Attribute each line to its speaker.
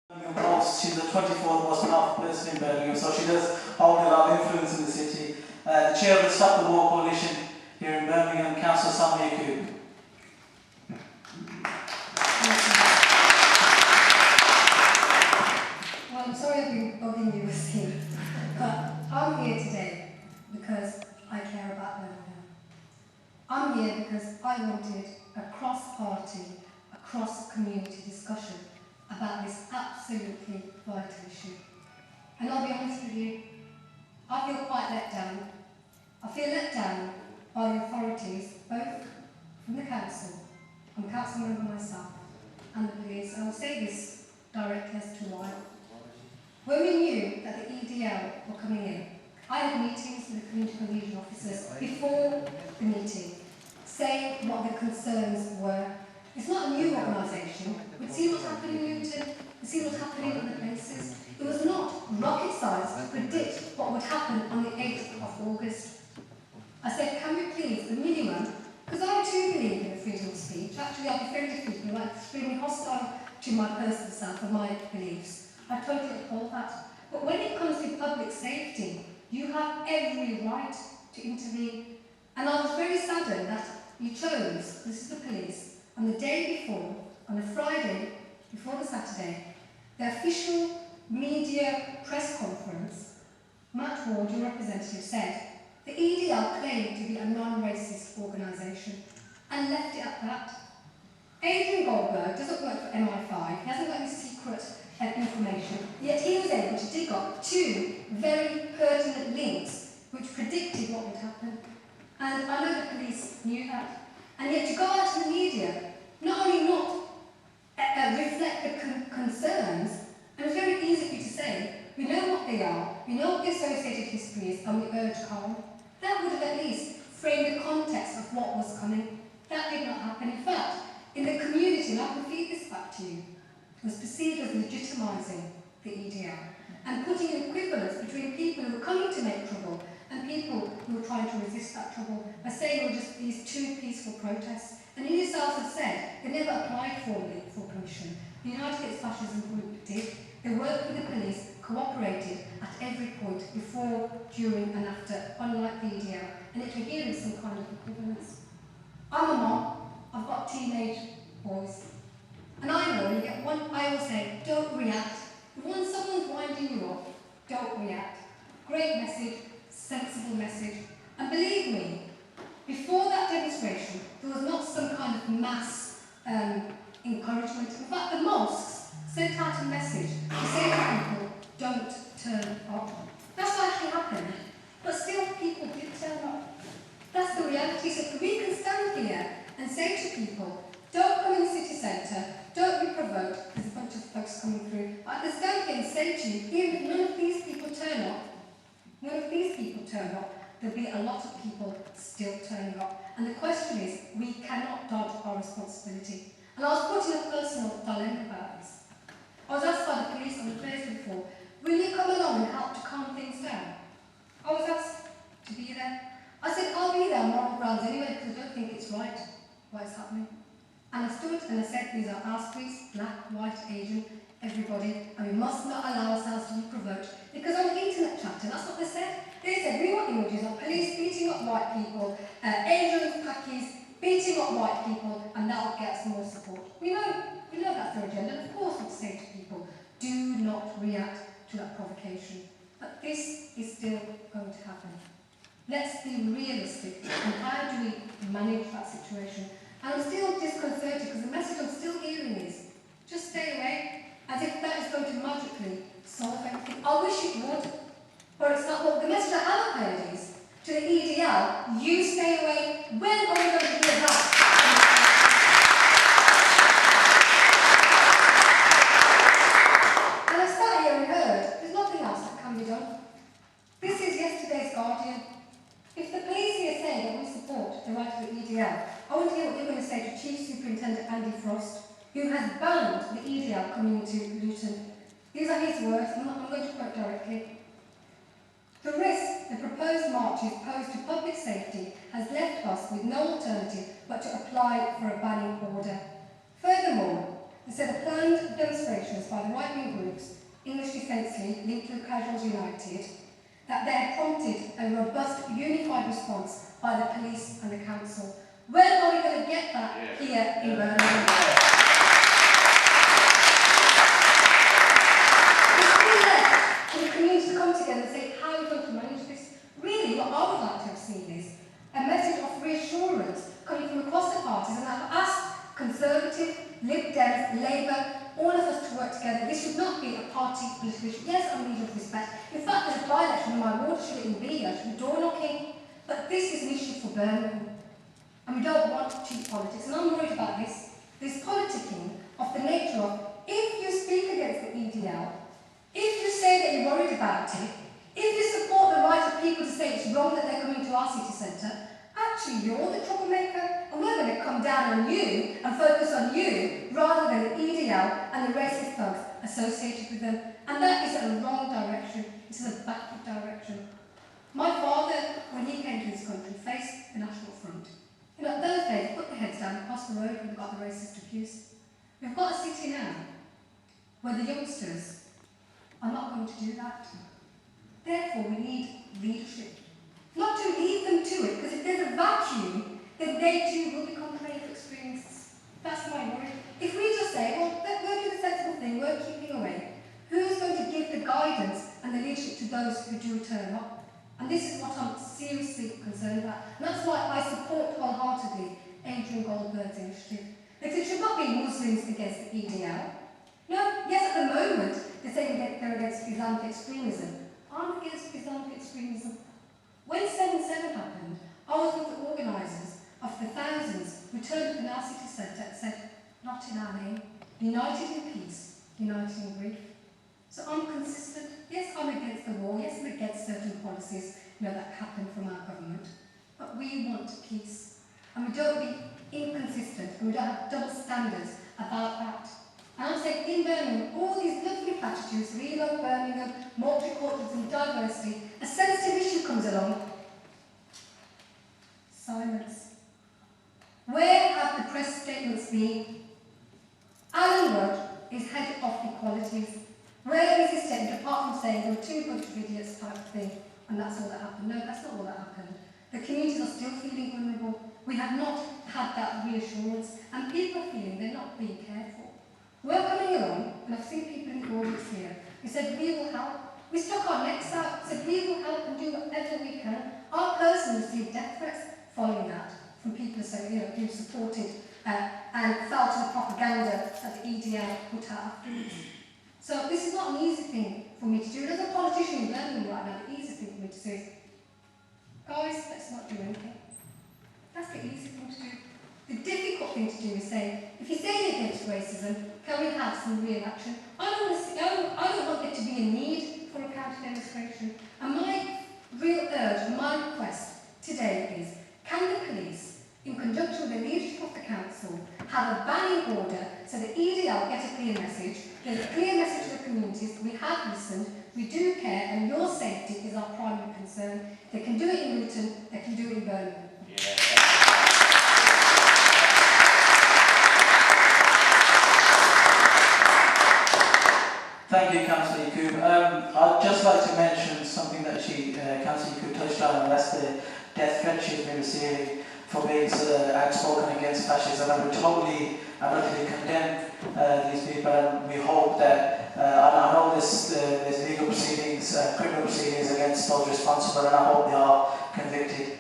Speaker 1: She's the 24th most powerful person in Birmingham, so she does hold a lot of influence in the city. The chair of the Stop the War Coalition here in Birmingham, Councillor Salma Yaqoob.
Speaker 2: Well, I'm sorry I've been bugging you with you, but I'm here today because I care about Birmingham. I'm here because I wanted a cross-party, a cross-community discussion about this absolutely vital issue. And I'll be honest with you, I feel quite let down. I feel let down by the authorities, both from the council, I'm a council member myself, and the police, and I'll say this directly as to why. When we knew that the EDL were coming in, I had meetings with the community cohesion officers before the meeting, saying what the concerns were. It's not a new organisation. We'd seen what happened in Luton, we'd seen what happened in other places. It was not rocket science to predict what would happen on the 8th of August. I said, can we please, the minimum, because I too believe in the freedom of speech. Actually, I've offended people who are extremely hostile to my personal self and my beliefs. I totally uphold that. But when it comes to public safety, you have every right to intervene. And I was very saddened that you chose, this is the police, on the day before, on a Friday, before the Saturday, the official media press conference, Matt Ward, your representative, said the EDL claimed to be a non-racist organisation and left it at that. Adrian Goldberg doesn't work for MI5, he hasn't got any secret information, yet he was able to dig up two very pertinent links which predicted what would happen. And I know the police knew that. And yet to go out to the media, not only not reflect the concerns, and it's very easy for you to say, we know what they are, we know what the associated history is, and we urge calm. That would have at least framed the context of what was coming. That did not happen. In fact, in the community, and I can feed this back to you, was perceived as legitimising the EDL and putting an equivalence between people who were coming to make trouble and people who were trying to resist that trouble by saying they were just these two peaceful protests. And you yourselves have said they never applied for permission. The United States Fascism Group did. They worked with the police, cooperated at every point, before, during and after, unlike the EDL. And it would give some kind of equivalence. I'm a mom, I've got teenage boys. And I know when you get one, I always say, don't react. When someone's winding you up, don't react. Great message, sensible message. And believe me, before that demonstration, there was not some kind of mass encouragement. In fact, the mosques sent out a message to say to people, don't turn up. That's what actually happened. But still, people did turn up. That's the reality. So if we can stand here and say to people, don't come in the city centre, don't be provoked, there's a bunch of folks coming through. I can stand here and say to you, even if none of these people turn up, there'll be a lot of people still turning up. And the question is, we cannot dodge our responsibility. And I was put in a personal dilemma about this. I was asked by the police on the Thursday before, will you come along and help to calm things down? I was asked to be there. I said, I'll be there on moral grounds anyway, because I don't think it's right what is happening. And I stood and I said, these are our streets, black, white, Asian, everybody, and we must not allow ourselves to be provoked. Because on the internet chapter, that's what they said. They said, we want images of police beating up white people, Asian Pakis beating up white people, and that will get us more support. We know that's their agenda, and of course we'd say to people, do not react to that provocation. But this is still going to happen. Let's be realistic, and how do we manage that situation? And I'm still disconcerted because the message I'm still hearing is, just stay away, as if that is going to magically solve everything. I wish it would, but it's not. Well, the message I haven't heard is, to the EDL, you stay away. When are we going to hear that? And I sat here and heard, there's nothing else that can be done. This is yesterday's Guardian. If the police here say that we support the right of the EDL, I want to hear what you're going to say to Chief Superintendent Andy Frost, who has banned the EDL coming into Luton. These are his words, I'm going to quote directly. The risk the proposed marches pose to public safety has left us with no alternative but to apply for a banning order. Furthermore, they said a planned demonstrations by by the right-wing groups, English Defence League, linked to Casuals United, that they had prompted a robust, unified response by the police and the council. When are we going to get that here in Birmingham? It's been left for the community to come together and say, how are we going to manage this? Really, what I would like to have seen is a message of reassurance coming from across the parties, and I've asked Conservative, Lib Dems, Labour, all of us to work together. This should not be a party political issue. Yes, I'm needing respect. In fact, there's a by-election in my ward, should it be, I should be door knocking. But this is an issue for Birmingham. And we don't want cheap politics. And I'm worried about this. This politicking of the nature of, if you speak against the EDL, if you say that you're worried about it, if you support the right of people to say it's wrong that they're coming to our city centre, actually you're the troublemaker, and we're going to come down on you and focus on you rather than the EDL and the racist thugs associated with them. And that is a wrong direction. It is a backward direction. My father, when he came to this country, faced the National Front. You know, those days, put their heads down across the road when they got the racist abuse. We've got a city now where the youngsters are not going to do that. Therefore, we need leadership. Not to leave them to it, because if there's a vacuum, then they too will become prey for experiences. That's my worry. If we just say, well, we'll do the sensible thing, we're keeping away, who's going to give the guidance and the leadership to those who do turn up? And this is what I'm seriously concerned about. And that's why I support wholeheartedly Adrian Goldberg's initiative. Because it should not be Muslims against the EDL. No, yes, at the moment, they're saying they're against Islamic extremism. I'm against Islamic extremism. When 7/7 happened, I was with the organisers of the thousands who turned up in our city centre and said, not in our name, united in peace, united in grief. So I'm consistent. Yes, I'm against the war. Yes, I'm against certain policies that happen from our government. But we want peace. And we don't be inconsistent, and we don't have double standards about that. And I'm saying in Birmingham, all these lovely platitudes, we love Birmingham, multiculturalism, diversity, a sensitive issue comes along. Silence. Where have the press statements been? Alan Rudd is head of equalities. Where is his statement, apart from saying there were two bunch of idiots type thing, and that's all that happened? No, that's not all that happened. The communities are still feeling vulnerable. We have not had that reassurance, and people are feeling they're not being cared for. We're coming along, and I've seen people in the audience here who said, we will help. We stuck our necks out, said we will help and do whatever we can. Our person received death threats following that from people who supported and fell to the propaganda that the EDL put out afterwards. So this is not an easy thing for me to do. As a politician in Birmingham right now, the easy thing for me to say is, guys, let's not do anything. That's the easy thing to do. The difficult thing to do is say, if you say you're against racism, can we have some real action? I don't want there to be a need for a counter demonstration. And my real urge, my request today is, can the police, in conjunction with the leadership of the council, have a banning order so the EDL get a clear message? There's a clear message to the communities, we have listened, we do care, and your safety is our primary concern. They can do it in Luton, they can do it in Birmingham.
Speaker 1: Thank you, Councillor Yaqoob. I'd just like to mention something that Councillor Yaqoob touched on, and that's the death threat she's been receiving for being outspoken against fascism, and we totally and utterly condemn these people, and we hope that, I know there's legal proceedings, criminal proceedings against those responsible, and I hope they are convicted.